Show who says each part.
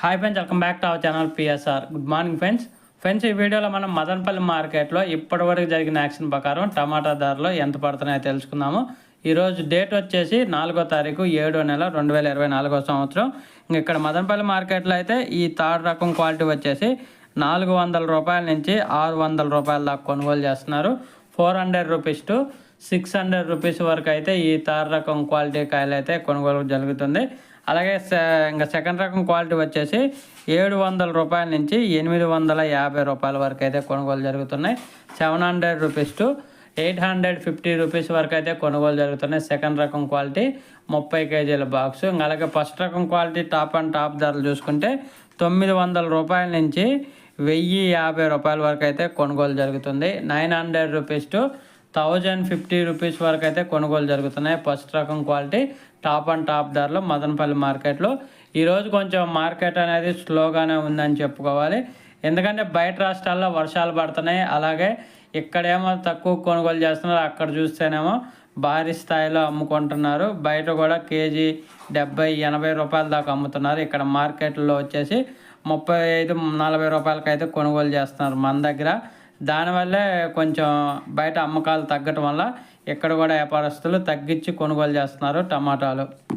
Speaker 1: Hi friends, welcome back to our channel PSR. Good morning friends ఈ వీడియోలో మనం మదనపల్లి మార్కెట్లో ఇప్పటివరకు జరిగిన యాక్షన్ ప్రకారం టమాటా ధరలు ఎంత పడుతున్నాయో తెలుసుకుందాము. ఈరోజు డేట్ వచ్చేసి 4వ తారీఖు 7వ నెల 2024 సంవత్సరం. ఇక్కడ మదనపల్లి మార్కెట్లో అయితే ఈ థర్డ్ రకం క్వాలిటీ వచ్చేసి 400 రూపాయల నుంచి 600 రూపాయల దాకా కొనుగోలు చేస్తున్నారు. 400 రూపీస్ టు 600 రూపీస్ వరకు అయితే ఈ థర్డ్ రకం క్వాలిటీ కాయలు అయితే కొనుగోలు జరుగుతుంది. అలాగే ఇంకా సెకండ్ రకం క్వాలిటీ వచ్చేసి 700 రూపాయల నుంచి 850 రూపాయల వరకు అయితే కొనుగోలు జరుగుతున్నాయి. 700 రూపీస్ టు 850 రూపీస్ వరకు అయితే కొనుగోలు జరుగుతున్నాయి. సెకండ్ రకం క్వాలిటీ 30 కేజీల బాక్స్. అలాగే ఫస్ట్ రకం క్వాలిటీ టాప్ అండ్ టాప్ ధరలు చూసుకుంటే 900 రూపాయల నుంచి 1050 రూపాయల వరకు అయితే కొనుగోలు జరుగుతుంది. 900 రూపీస్ టు 1050 రూపీస్ వరకు అయితే కొనుగోలు జరుగుతున్నాయి. ఫస్ట్ రకం క్వాలిటీ టాప్ అండ్ టాప్ ధరలు మదనపల్లి మార్కెట్లో. ఈరోజు కొంచెం మార్కెట్ అనేది స్లోగానే ఉందని చెప్పుకోవాలి. ఎందుకంటే బయట రాష్ట్రాల్లో వర్షాలు పడుతున్నాయి. అలాగే ఇక్కడేమో తక్కువ కొనుగోలు చేస్తున్నారు, అక్కడ చూస్తేనేమో భారీ స్థాయిలో అమ్ముకుంటున్నారు. బయట కూడా కేజీ 70-80 రూపాయల దాకా అమ్ముతున్నారు. ఇక్కడ మార్కెట్లో వచ్చేసి 35-40 రూపాయలకి అయితే కొనుగోలు చేస్తున్నారు మన దగ్గర. దానివల్లే కొంచెం బయట అమ్మకాలు తగ్గటం వల్ల ఇక్కడ కూడా వ్యాపారస్తులు తగ్గించి కొనుగోలు చేస్తున్నారు టమాటాలు.